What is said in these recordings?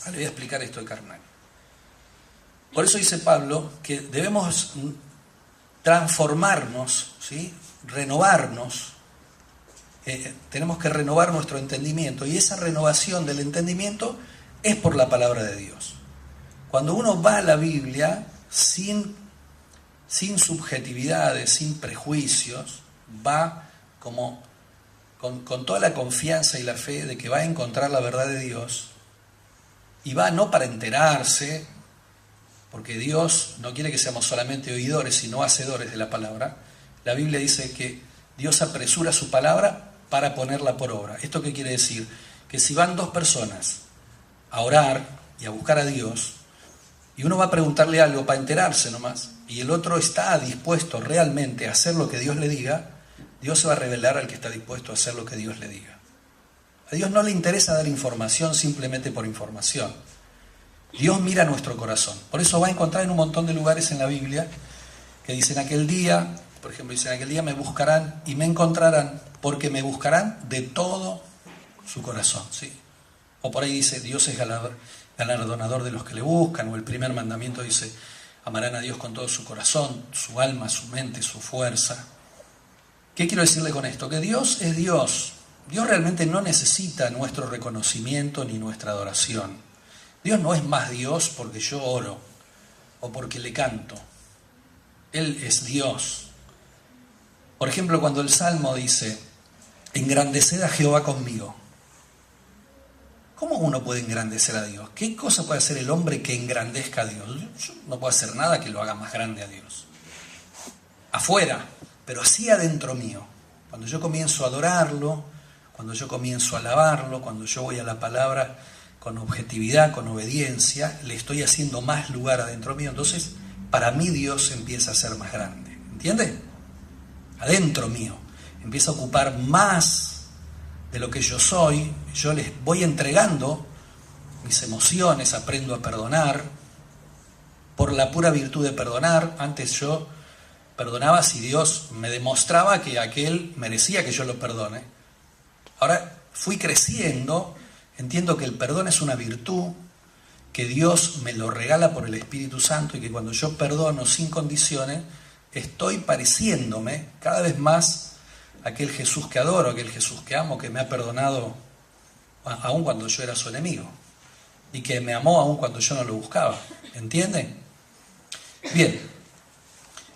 Le voy a explicar esto de carnal. Por eso dice Pablo que debemos transformarnos, ¿sí? Renovarnos. Tenemos que renovar nuestro entendimiento, y esa renovación del entendimiento es por la palabra de Dios. Cuando uno va a la Biblia sin subjetividades, sin prejuicios, va como con toda la confianza y la fe de que va a encontrar la verdad de Dios, y va no para enterarse, porque Dios no quiere que seamos solamente oidores, sino hacedores de la palabra. La Biblia dice que Dios apresura su palabra para ponerla por obra. ¿Esto qué quiere decir? Que si van dos personas a orar y a buscar a Dios, y uno va a preguntarle algo para enterarse nomás, y el otro está dispuesto realmente a hacer lo que Dios le diga, Dios se va a revelar al que está dispuesto a hacer lo que Dios le diga. A Dios no le interesa dar información simplemente por información. Dios mira nuestro corazón. Por eso va a encontrar en un montón de lugares en la Biblia que dicen aquel día, por ejemplo, dicen aquel día me buscarán y me encontrarán, porque me buscarán de todo su corazón, ¿sí? O por ahí dice, Dios es galardonador de los que le buscan, o el primer mandamiento dice, amarán a Dios con todo su corazón, su alma, su mente, su fuerza. ¿Qué quiero decirle con esto? Que Dios es Dios. Dios realmente no necesita nuestro reconocimiento ni nuestra adoración. Dios no es más Dios porque yo oro o porque le canto. Él es Dios. Por ejemplo, cuando el Salmo dice, engrandeced a Jehová conmigo. ¿Cómo uno puede engrandecer a Dios? ¿Qué cosa puede hacer el hombre que engrandezca a Dios? Yo no puedo hacer nada que lo haga más grande a Dios. Afuera, pero así adentro mío. Cuando yo comienzo a adorarlo, cuando yo comienzo a alabarlo, cuando yo voy a la palabra con objetividad, con obediencia, le estoy haciendo más lugar adentro mío. Entonces, para mí Dios empieza a ser más grande. ¿Entiende? Adentro mío. Empieza a ocupar más de lo que yo soy. Yo les voy entregando mis emociones, aprendo a perdonar, por la pura virtud de perdonar. Antes yo perdonaba si Dios me demostraba que aquel merecía que yo lo perdone. Ahora fui creciendo, entiendo que el perdón es una virtud, que Dios me lo regala por el Espíritu Santo, y que cuando yo perdono sin condiciones, estoy pareciéndome cada vez más a aquel Jesús que adoro, aquel Jesús que amo, que me ha perdonado aun cuando yo era su enemigo, y que me amó aun cuando yo no lo buscaba. ¿Entienden? Bien,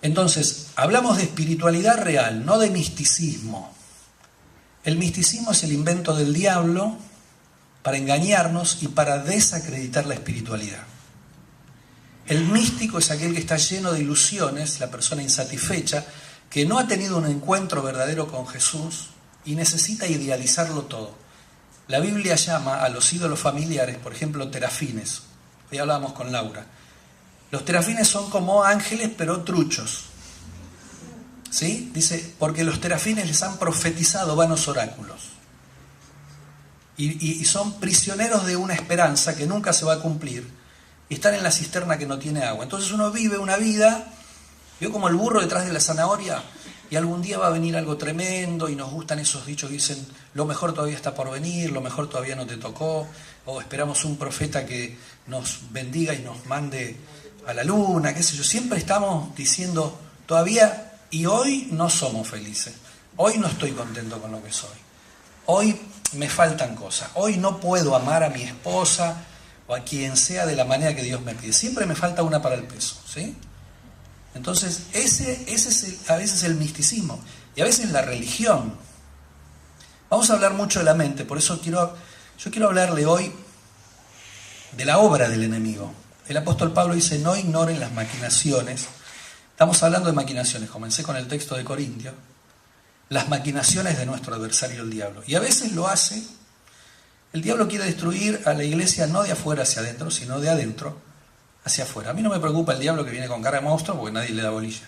entonces, hablamos de espiritualidad real, no de misticismo. El misticismo es el invento del diablo para engañarnos y para desacreditar la espiritualidad. El místico es aquel que está lleno de ilusiones, la persona insatisfecha, que no ha tenido un encuentro verdadero con Jesús y necesita idealizarlo todo. La Biblia llama a los ídolos familiares, por ejemplo, terafines. Hoy hablábamos con Laura. Los terafines son como ángeles, pero truchos. ¿Sí? Dice, porque los terafines les han profetizado vanos oráculos. Y son prisioneros de una esperanza que nunca se va a cumplir. Y están en la cisterna que no tiene agua. Entonces uno vive una vida, vio como el burro detrás de la zanahoria, y algún día va a venir algo tremendo, y nos gustan esos dichos que dicen, lo mejor todavía está por venir, lo mejor todavía no te tocó, o esperamos un profeta que nos bendiga y nos mande a la luna, qué sé yo. Siempre estamos diciendo, todavía, y hoy no somos felices, hoy no estoy contento con lo que soy, hoy me faltan cosas, hoy no puedo amar a mi esposa o a quien sea de la manera que Dios me pide, siempre me falta una para el peso, ¿sí? Entonces, ese es a veces el misticismo, y a veces la religión. Vamos a hablar mucho de la mente, por eso yo quiero hablarle hoy de la obra del enemigo. El apóstol Pablo dice, no ignoren las maquinaciones. Estamos hablando de maquinaciones, comencé con el texto de Corintios, las maquinaciones de nuestro adversario el diablo. Y a veces lo hace, el diablo quiere destruir a la iglesia no de afuera hacia adentro, sino de adentro hacia afuera. A mí no me preocupa el diablo que viene con cara de monstruo, porque nadie le da bolilla.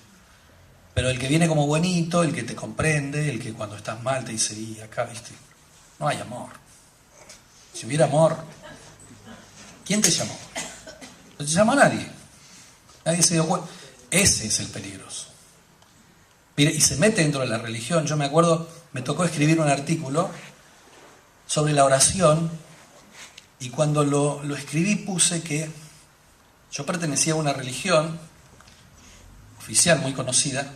Pero el que viene como buenito, el que te comprende, el que cuando estás mal te dice, y acá, viste, no hay amor. Si hubiera amor, ¿quién te llamó? No te llamó nadie. Nadie se dio cuenta. Ese es el peligroso. Mire, y se mete dentro de la religión. Yo me acuerdo, me tocó escribir un artículo sobre la oración, Y cuando lo escribí puse que yo pertenecía a una religión oficial muy conocida,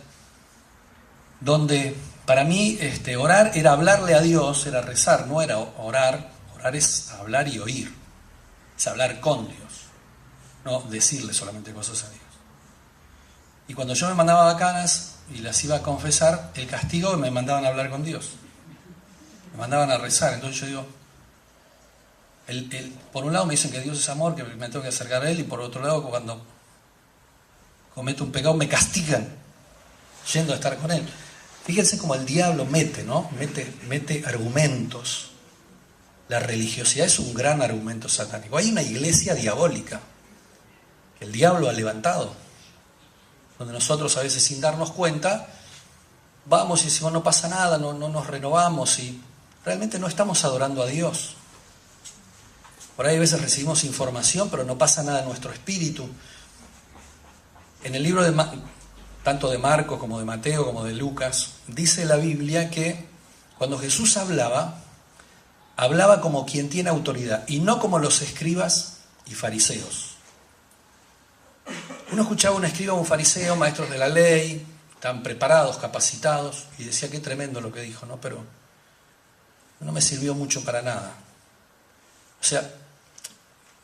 donde para mí orar era hablarle a Dios, era rezar, no era orar. Orar es hablar y oír, es hablar con Dios, no decirle solamente cosas a Dios. Y cuando yo me mandaba bacanas y las iba a confesar, el castigo me mandaban a hablar con Dios, me mandaban a rezar. Entonces yo digo, por un lado me dicen que Dios es amor, que me tengo que acercar a Él, y por otro lado cuando cometo un pecado me castigan yendo a estar con Él. Fíjense cómo el diablo mete argumentos. La religiosidad es un gran argumento satánico. Hay una iglesia diabólica que el diablo ha levantado, donde nosotros a veces sin darnos cuenta vamos y decimos no pasa nada, no nos renovamos y realmente no estamos adorando a Dios. Por ahí a veces recibimos información, pero no pasa nada en nuestro espíritu. En el libro tanto de Marcos como de Mateo como de Lucas, dice la Biblia que cuando Jesús hablaba como quien tiene autoridad y no como los escribas y fariseos. Uno escuchaba a un escriba o un fariseo, maestros de la ley, tan preparados, capacitados, y decía qué tremendo lo que dijo, ¿no? Pero no me sirvió mucho para nada. O sea,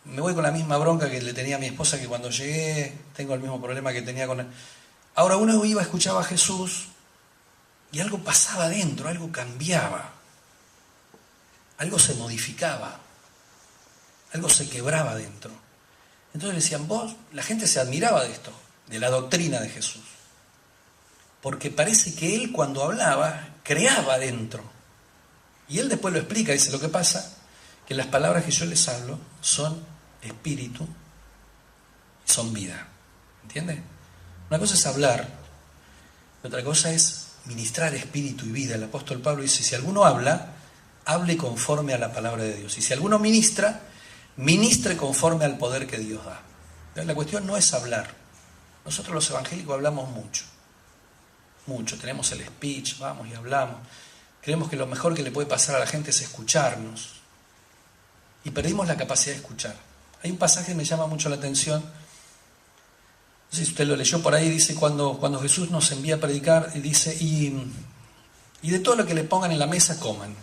me voy con la misma bronca que le tenía a mi esposa, que cuando llegué tengo el mismo problema que tenía con él. Ahora uno iba, escuchaba a Jesús y algo pasaba dentro, algo cambiaba, algo se modificaba, algo se quebraba dentro. Entonces le decían, la gente se admiraba de esto, de la doctrina de Jesús, porque parece que él cuando hablaba creaba dentro. Y él después lo explica, dice, lo que pasa que las palabras que yo les hablo son espíritu, son vida. ¿Entiendes? Una cosa es hablar, otra cosa es ministrar espíritu y vida. El apóstol Pablo dice, si alguno habla, hable conforme a la palabra de Dios. Y si alguno ministra, ministre conforme al poder que Dios da. Entonces, la cuestión no es hablar. Nosotros los evangélicos hablamos mucho. Tenemos el speech, vamos y hablamos. Creemos que lo mejor que le puede pasar a la gente es escucharnos. Y perdimos la capacidad de escuchar. Hay un pasaje que me llama mucho la atención. No sé si usted lo leyó por ahí, dice cuando Jesús nos envía a predicar, y dice, y de todo lo que le pongan en la mesa, coman.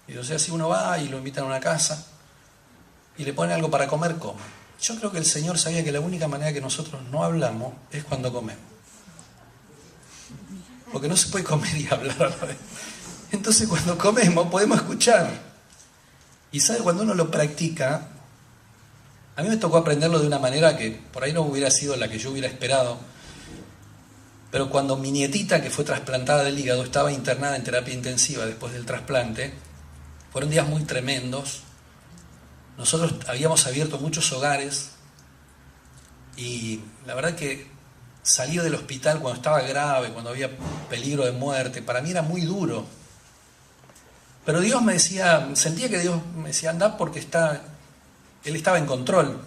Y o sea, si uno va y lo invitan a una casa y le ponen algo para comer, coman. Yo creo que el Señor sabía que la única manera que nosotros no hablamos es cuando comemos. Porque no se puede comer y hablar a la vez. Entonces cuando comemos podemos escuchar. Y sabe, cuando uno lo practica, a mí me tocó aprenderlo de una manera que por ahí no hubiera sido la que yo hubiera esperado. Pero cuando mi nietita, que fue trasplantada del hígado, estaba internada en terapia intensiva después del trasplante, fueron días muy tremendos. Nosotros habíamos abierto muchos hogares y la verdad que salir del hospital cuando estaba grave, cuando había peligro de muerte, para mí era muy duro. Pero Dios me decía, sentía que Dios me decía, anda porque Él estaba en control.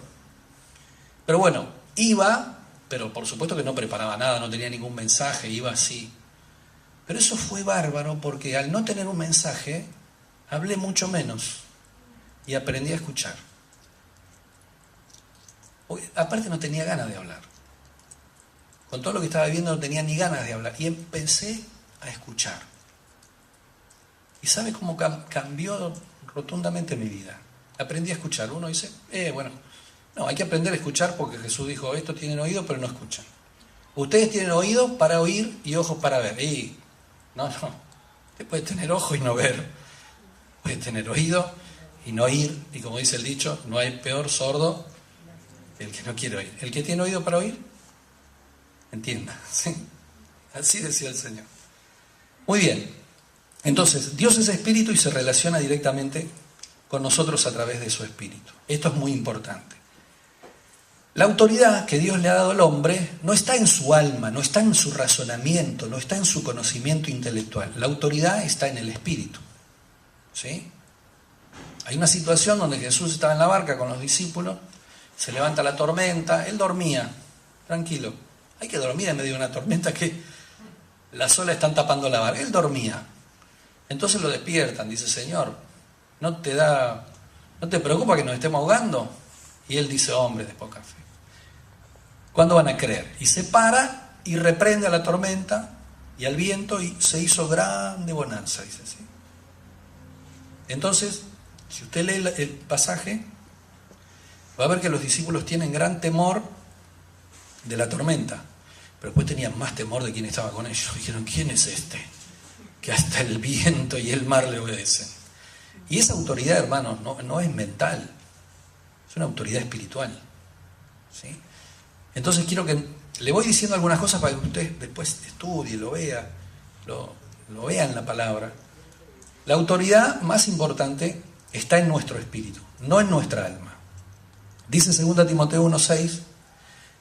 Pero bueno, iba, pero por supuesto que no preparaba nada, no tenía ningún mensaje, iba así. Pero eso fue bárbaro porque al no tener un mensaje, hablé mucho menos y aprendí a escuchar. Aparte no tenía ganas de hablar. Con todo lo que estaba viviendo no tenía ni ganas de hablar. Y empecé a escuchar. ¿Y sabe cómo cambió rotundamente mi vida? Aprendí a escuchar. Uno dice, no, hay que aprender a escuchar porque Jesús dijo, estos tienen oído pero no escuchan. Ustedes tienen oído para oír y ojos para ver. Y no, usted puede tener ojo y no ver. Puede tener oído y no oír. Y como dice el dicho, no hay peor sordo que el que no quiere oír. El que tiene oído para oír, entienda. ¿Sí? Así decía el Señor. Muy bien. Entonces, Dios es espíritu y se relaciona directamente con nosotros a través de su espíritu. Esto es muy importante. La autoridad que Dios le ha dado al hombre no está en su alma, no está en su razonamiento, no está en su conocimiento intelectual. La autoridad está en el espíritu. ¿Sí? Hay una situación donde Jesús estaba en la barca con los discípulos, se levanta la tormenta, él dormía, tranquilo. Hay que dormir en medio de una tormenta que las olas están tapando la barca. Él dormía. Entonces lo despiertan, dice, Señor, ¿no te da ¿No te preocupa que nos estemos ahogando? Y él dice, hombres de poca fe. ¿Cuándo van a creer? Y se para y reprende a la tormenta y al viento y se hizo grande bonanza, dice así. Entonces, si usted lee el pasaje, va a ver que los discípulos tienen gran temor de la tormenta, pero después tenían más temor de quien estaba con ellos. Dijeron, ¿quién es este? Que hasta el viento y el mar le obedecen. Y esa autoridad, hermanos, no es mental, es una autoridad espiritual, ¿sí? Entonces quiero que le voy diciendo algunas cosas para que usted después estudie, lo vea, lo vea en la palabra. La autoridad más importante está en nuestro espíritu, no en nuestra alma. Dice 2 Timoteo 1:6,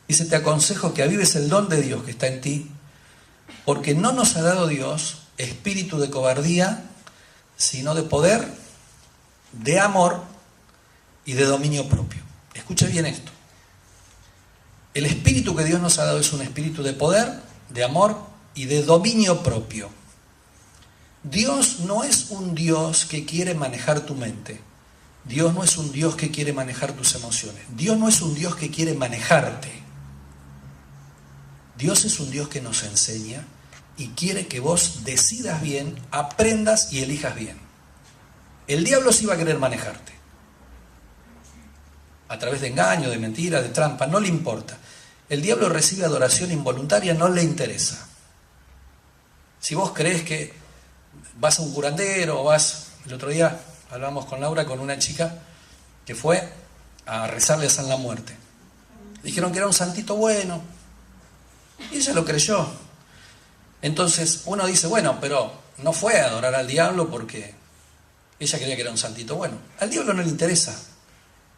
dice, te aconsejo que avives el don de Dios que está en ti, porque no nos ha dado Dios espíritu de cobardía, sino de poder, de amor y de dominio propio. Escuche bien esto. El espíritu que Dios nos ha dado es un espíritu de poder, de amor y de dominio propio. Dios no es un Dios que quiere manejar tu mente. Dios no es un Dios que quiere manejar tus emociones. Dios no es un Dios que quiere manejarte. Dios es un Dios que nos enseña y quiere que vos decidas bien, aprendas y elijas bien. El diablo sí va a querer manejarte. A través de engaño, de mentira, de trampa, no le importa. El diablo recibe adoración involuntaria, no le interesa. Si vos crees que vas a un curandero o vas... El otro día hablamos con Laura, con una chica que fue a rezarle a San la Muerte. Dijeron que era un santito bueno y ella lo creyó. Entonces uno dice, bueno, pero no fue a adorar al diablo porque ella creía que era un santito bueno. Al diablo no le interesa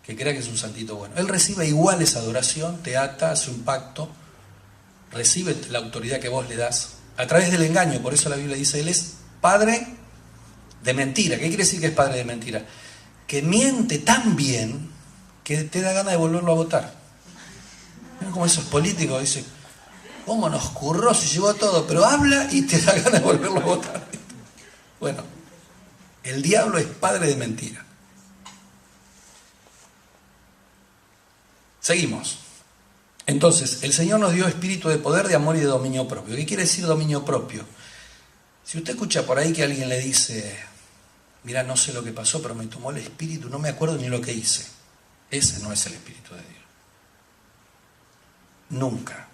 que crea que es un santito bueno. Él recibe igual esa adoración, te ata, hace un pacto, recibe la autoridad que vos le das a través del engaño. Por eso la Biblia dice, él es padre de mentira. ¿Qué quiere decir que es padre de mentira? Que miente tan bien que te da ganas de volverlo a votar. ¿Ven cómo esos políticos dicen, cómo nos curró, se llevó todo, pero habla y te da ganas de volverlo a votar? Bueno, el diablo es padre de mentira. Seguimos. Entonces, el Señor nos dio espíritu de poder, de amor y de dominio propio. ¿Qué quiere decir dominio propio? Si usted escucha por ahí que alguien le dice, mira, no sé lo que pasó, pero me tomó el espíritu, no me acuerdo ni lo que hice. Ese no es el espíritu de Dios. Nunca.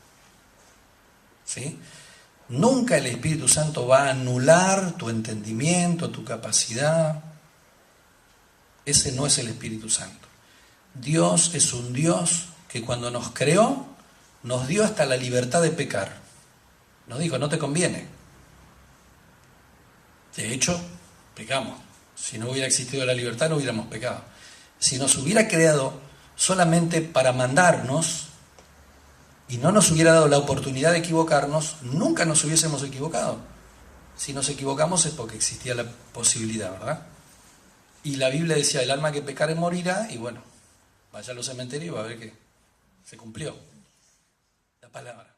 ¿Sí? Nunca el Espíritu Santo va a anular tu entendimiento, tu capacidad. Ese no es el Espíritu Santo. Dios es un Dios que cuando nos creó, nos dio hasta la libertad de pecar. Nos dijo, no te conviene. De hecho, pecamos. Si no hubiera existido la libertad, no hubiéramos pecado. Si nos hubiera creado solamente para mandarnos y no nos hubiera dado la oportunidad de equivocarnos, nunca nos hubiésemos equivocado. Si nos equivocamos es porque existía la posibilidad, ¿verdad? Y la Biblia decía, el alma que pecare morirá, y bueno, vaya a los cementerios y va a ver que se cumplió la palabra.